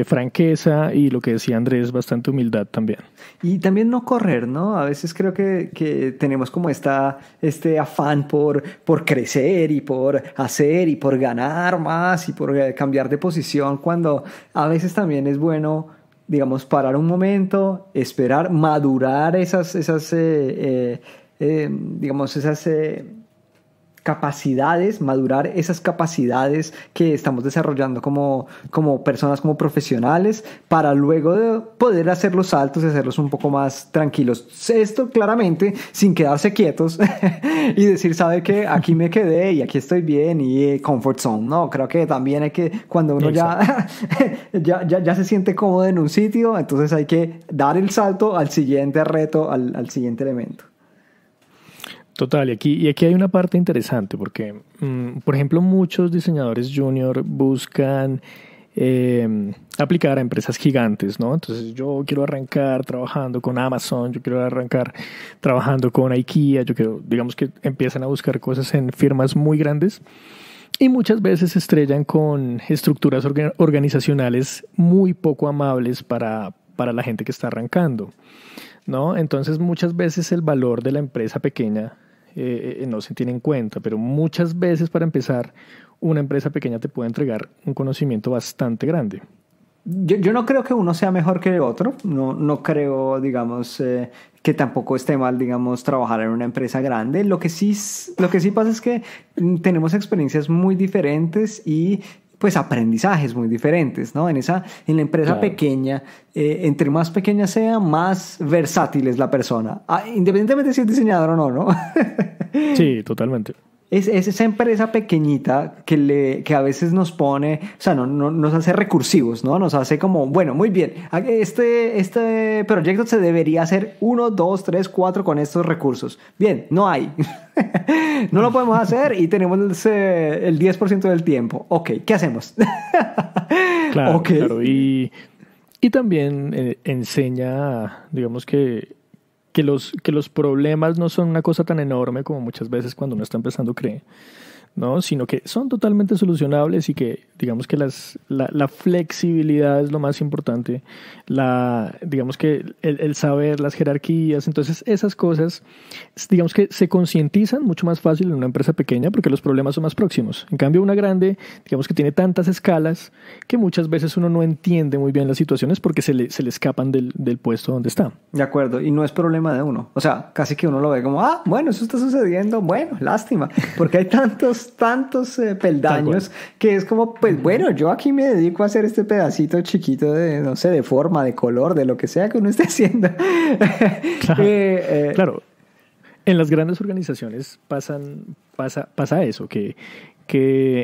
franqueza y lo que decía Andrés, bastante humildad también. Y también no correr, ¿no? A veces creo que tenemos como este afán por crecer y por hacer y por ganar más y por cambiar de posición, cuando a veces también es bueno, digamos, parar un momento, esperar, madurar esas madurar esas capacidades que estamos desarrollando como personas, como profesionales, para luego de poder hacer los saltos y hacerlos un poco más tranquilos. Esto claramente sin quedarse quietos y decir, ¿sabe qué? Aquí me quedé y aquí estoy bien y comfort zone, ¿no? Creo que también hay que, cuando uno ya se siente cómodo en un sitio, entonces hay que dar el salto al siguiente reto, al siguiente elemento. Total, y aquí hay una parte interesante porque, por ejemplo, muchos diseñadores junior buscan aplicar a empresas gigantes, ¿no? Entonces yo quiero arrancar trabajando con Amazon, yo quiero arrancar trabajando con IKEA, yo quiero, digamos que empiezan a buscar cosas en firmas muy grandes y muchas veces se estrellan con estructuras organizacionales muy poco amables para la gente que está arrancando, ¿no? Entonces muchas veces el valor de la empresa pequeña no se tiene en cuenta, pero muchas veces para empezar una empresa pequeña te puede entregar un conocimiento bastante grande. Yo no creo que uno sea mejor que el otro, no creo, digamos, que tampoco esté mal, digamos, trabajar en una empresa grande. Lo que sí pasa es que tenemos experiencias muy diferentes y pues aprendizajes muy diferentes, ¿no? En la empresa pequeña, entre más pequeña sea, más versátil es la persona, independientemente si es diseñador o no, ¿no? Sí, totalmente. es esa empresa pequeñita que a veces nos pone, o sea, no, nos hace recursivos, ¿no? Nos hace como, bueno, muy bien, este proyecto se debería hacer 1, 2, 3, 4 con estos recursos. Bien, no hay. No lo podemos hacer y tenemos el 10% del tiempo. Ok, ¿qué hacemos? Claro, okay. Claro. Y también enseña, digamos que los problemas no son una cosa tan enorme como muchas veces cuando uno está empezando cree, ¿no? Sino que son totalmente solucionables y que digamos que la flexibilidad es lo más importante, digamos que el saber, las jerarquías, entonces esas cosas digamos que se concientizan mucho más fácil en una empresa pequeña porque los problemas son más próximos. En cambio una grande digamos que tiene tantas escalas que muchas veces uno no entiende muy bien las situaciones porque se le escapan del puesto donde está. De acuerdo, y no es problema de uno, o sea, casi que uno lo ve como, bueno, eso está sucediendo, bueno, lástima, porque hay tantos peldaños que es como, pues bueno, yo aquí me dedico a hacer este pedacito chiquito de, no sé, de forma, de color, de lo que sea que uno esté haciendo. Claro, claro. En las grandes organizaciones pasa eso, que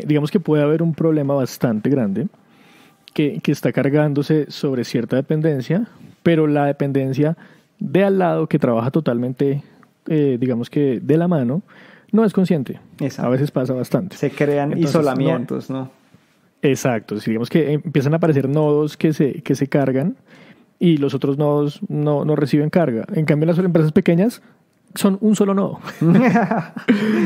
digamos que puede haber un problema bastante grande que está cargándose sobre cierta dependencia, pero la dependencia de al lado que trabaja totalmente, digamos que de la mano, no es consciente. Exacto. A veces pasa bastante. Se crean entonces, isolamientos, ¿no? Exacto. Digamos que empiezan a aparecer nodos que se cargan y los otros nodos no reciben carga. En cambio, las empresas pequeñas son un solo nodo.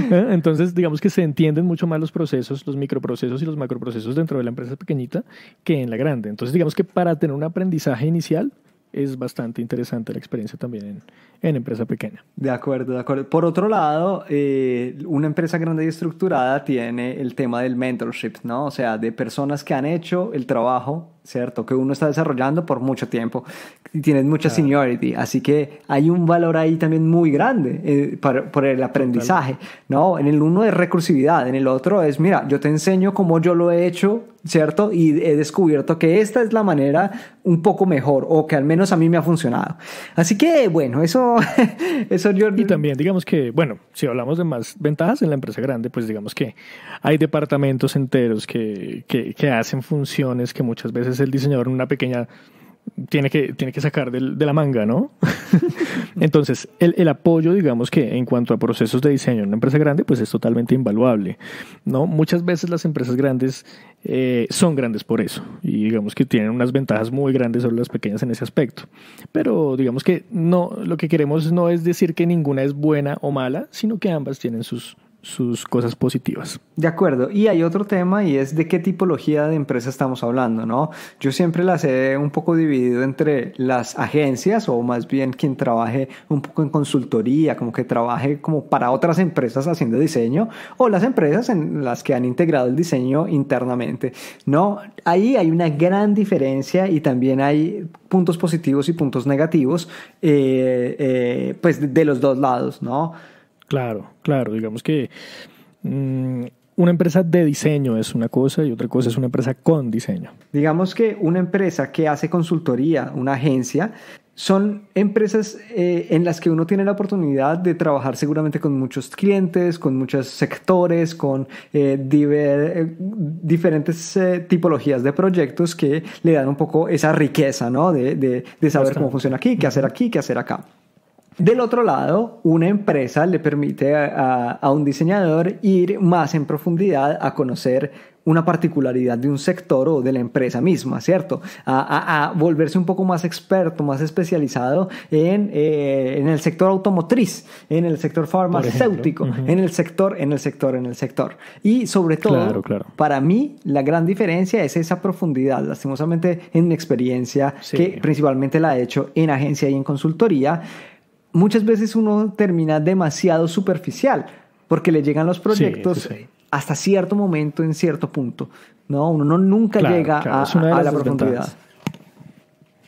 Entonces, digamos que se entienden mucho más los procesos, los microprocesos y los macroprocesos dentro de la empresa pequeñita que en la grande. Entonces, digamos que para tener un aprendizaje inicial es bastante interesante la experiencia también en empresa pequeña. De acuerdo, de acuerdo. Por otro lado, una empresa grande y estructurada tiene el tema del mentorship, ¿no? O sea, de personas que han hecho el trabajo, ¿cierto? Que uno está desarrollando por mucho tiempo y tienen mucha seniority. Así que hay un valor ahí también muy grande por el aprendizaje, ¿no? En el uno es recursividad, en el otro es, mira, yo te enseño cómo yo lo he hecho, ¿cierto? Y he descubierto que esta es la manera un poco mejor o que al menos a mí me ha funcionado. Así que, bueno, eso yo... Y también, digamos que, bueno, si hablamos de más ventajas en la empresa grande, pues digamos que hay departamentos enteros que hacen funciones que muchas veces el diseñador en una pequeña tiene que sacar de la manga, ¿no? Entonces, el apoyo, digamos que en cuanto a procesos de diseño en una empresa grande, pues es totalmente invaluable, ¿no? Muchas veces las empresas grandes son grandes por eso y digamos que tienen unas ventajas muy grandes sobre las pequeñas en ese aspecto. Pero digamos que no, lo que queremos no es decir que ninguna es buena o mala, sino que ambas tienen sus cosas positivas. De acuerdo. Y hay otro tema y es de qué tipología de empresa estamos hablando, ¿no? Yo siempre las he un poco dividido entre las agencias o más bien quien trabaje un poco en consultoría, como que trabaje como para otras empresas haciendo diseño o las empresas en las que han integrado el diseño internamente, ¿no? Ahí hay una gran diferencia y también hay puntos positivos y puntos negativos pues de los dos lados, ¿no? Claro. Digamos que una empresa de diseño es una cosa y otra cosa es una empresa con diseño. Digamos que una empresa que hace consultoría, una agencia, son empresas en las que uno tiene la oportunidad de trabajar seguramente con muchos clientes, con muchos sectores, con diferentes tipologías de proyectos que le dan un poco esa riqueza, ¿no? De saber cómo funciona aquí, qué hacer aquí, qué hacer acá. Del otro lado, una empresa le permite a un diseñador ir más en profundidad a conocer una particularidad de un sector o de la empresa misma, ¿cierto? A volverse un poco más experto, más especializado en el sector automotriz, en el sector farmacéutico, en el sector. Y sobre todo, claro. Para mí, la gran diferencia es esa profundidad. Lastimosamente, en mi experiencia, que principalmente la he hecho en agencia y en consultoría, muchas veces uno termina demasiado superficial porque le llegan los proyectos hasta cierto momento, en cierto punto, ¿no? Uno nunca llega a la profundidad.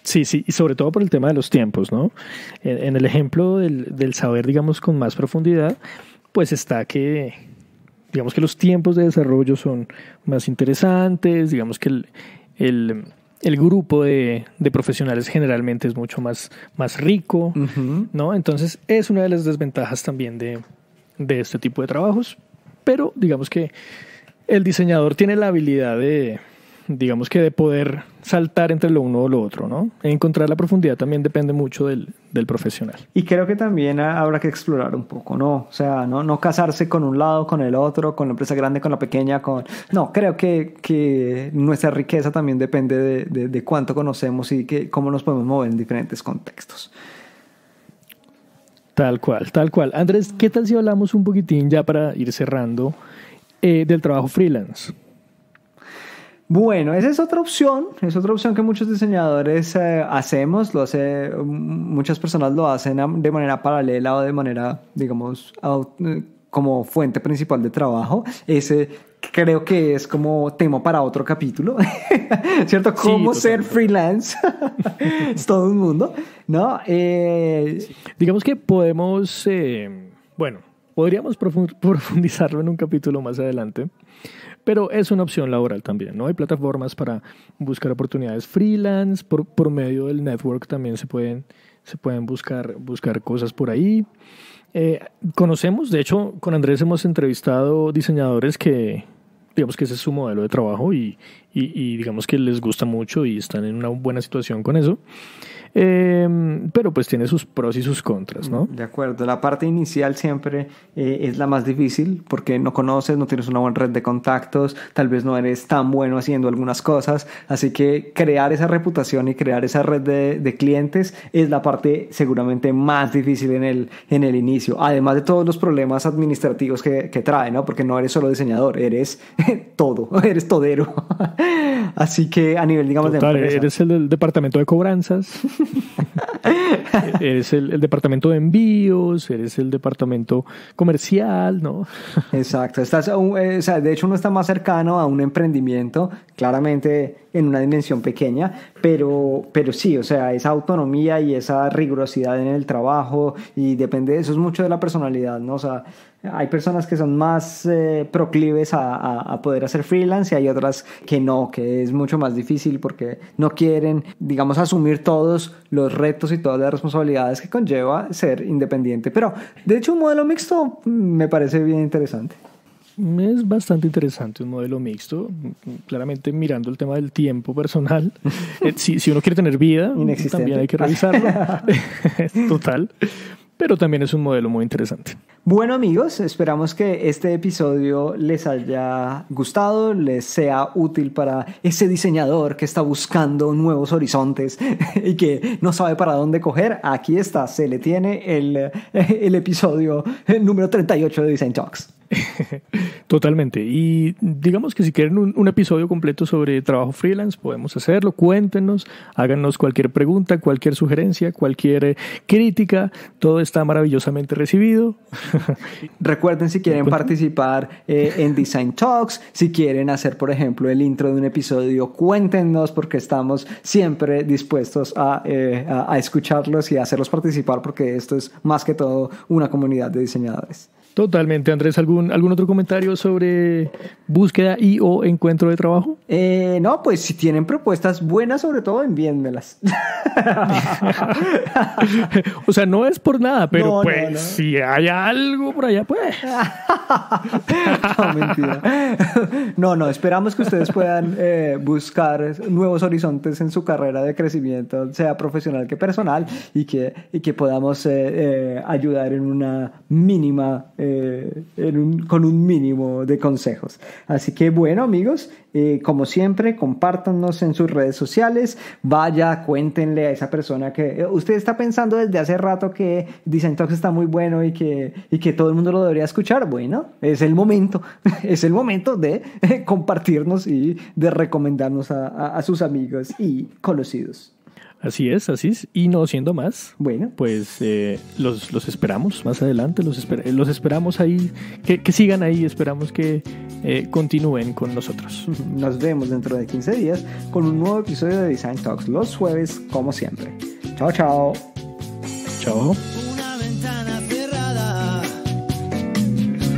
Sí, y sobre todo por el tema de los tiempos, ¿no? En el ejemplo del saber, digamos, con más profundidad, pues está que, digamos que los tiempos de desarrollo son más interesantes, digamos que el grupo de profesionales generalmente es mucho más rico, ¿no? Entonces es una de las desventajas también de este tipo de trabajos. pero digamos que el diseñador tiene la habilidad de poder saltar entre lo uno o lo otro, ¿no? Encontrar la profundidad también depende mucho del profesional. Y creo que también habrá que explorar un poco, ¿no? O sea, no casarse con un lado, con el otro, con la empresa grande, con la pequeña, No, creo que nuestra riqueza también depende de cuánto conocemos y cómo nos podemos mover en diferentes contextos. Tal cual. Andrés, ¿qué tal si hablamos un poquitín ya para ir cerrando del trabajo freelance? Bueno, esa es otra opción que muchos diseñadores hacemos, muchas personas lo hacen de manera paralela o de manera, digamos, como fuente principal de trabajo. Ese creo que es como tema para otro capítulo, ¿cierto? Cómo ser freelance, es todo un mundo, ¿no? Digamos que podemos, podríamos profundizarlo en un capítulo más adelante. Pero es una opción laboral también, ¿no? Hay plataformas para buscar oportunidades freelance, por medio del network también se pueden buscar cosas por ahí. Conocemos, de hecho, con Andrés hemos entrevistado diseñadores que, digamos que ese es su modelo de trabajo y digamos que les gusta mucho y están en una buena situación con eso. Pero pues tiene sus pros y sus contras, ¿no? De acuerdo, la parte inicial siempre es la más difícil porque no conoces, no tienes una buena red de contactos, tal vez no eres tan bueno haciendo algunas cosas, así que crear esa reputación y crear esa red de clientes es la parte seguramente más difícil en el inicio, además de todos los problemas administrativos que trae, ¿no? Porque no eres solo diseñador, eres todo, eres todero. Así que a nivel, digamos, total, de empresa. Eres el del departamento de cobranzas. Eres el departamento de envíos, eres el departamento comercial, ¿no? Exacto. De hecho, uno está más cercano a un emprendimiento, claramente en una dimensión pequeña, pero sí, o sea, esa autonomía y esa rigurosidad en el trabajo, y depende, eso es mucho de la personalidad, ¿no? O sea, hay personas que son más proclives a poder hacer freelance y hay otras que no, que es mucho más difícil porque no quieren, digamos, asumir todos los retos y todas las responsabilidades que conlleva ser independiente. Pero, de hecho, un modelo mixto me parece bien interesante. Es bastante interesante un modelo mixto, claramente mirando el tema del tiempo personal. Si uno quiere tener vida, también hay que revisarlo. Total. Pero también es un modelo muy interesante. Bueno, amigos, esperamos que este episodio les haya gustado, les sea útil para ese diseñador que está buscando nuevos horizontes y que no sabe para dónde coger. Aquí está, se le tiene el episodio número 38 de Design Talks. Totalmente. Y digamos que si quieren un episodio completo sobre trabajo freelance, podemos hacerlo. Cuéntenos, háganos cualquier pregunta, cualquier sugerencia, cualquier crítica. Todo está maravillosamente recibido. Recuerden, si quieren participar en Design Talks, si quieren hacer, por ejemplo, el intro de un episodio, cuéntenos, porque estamos siempre dispuestos a escucharlos y a hacerlos participar, porque esto es más que todo una comunidad de diseñadores. Totalmente. Andrés, ¿algún otro comentario sobre búsqueda y o encuentro de trabajo? No, pues si tienen propuestas buenas, sobre todo, envíenmelas. O sea, no es por nada, pero no. Si hay algo por allá, pues. No, mentira. No, esperamos que ustedes puedan buscar nuevos horizontes en su carrera de crecimiento, sea profesional que personal, y que podamos ayudar en una mínima con un mínimo de consejos. Así que bueno, amigos, como siempre, compártanos en sus redes sociales, cuéntenle a esa persona que usted está pensando desde hace rato que Design Talks está muy bueno y que todo el mundo lo debería escuchar. Bueno, es el momento de compartirnos y de recomendarnos a sus amigos y conocidos. Así es. Y no siendo más, bueno, pues los esperamos más adelante, los esperamos ahí, que sigan ahí, esperamos que continúen con nosotros. Nos vemos dentro de 15 días con un nuevo episodio de Design Talks, los jueves, como siempre. Chao. Una ventana cerrada,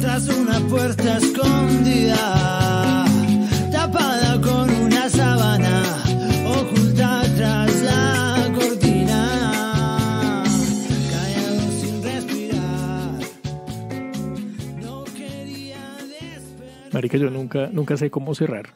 tras una puerta escondida, tapada con una sábana, oculta tras la cortina, callado sin respirar, no quería Marica, yo nunca sé cómo cerrar.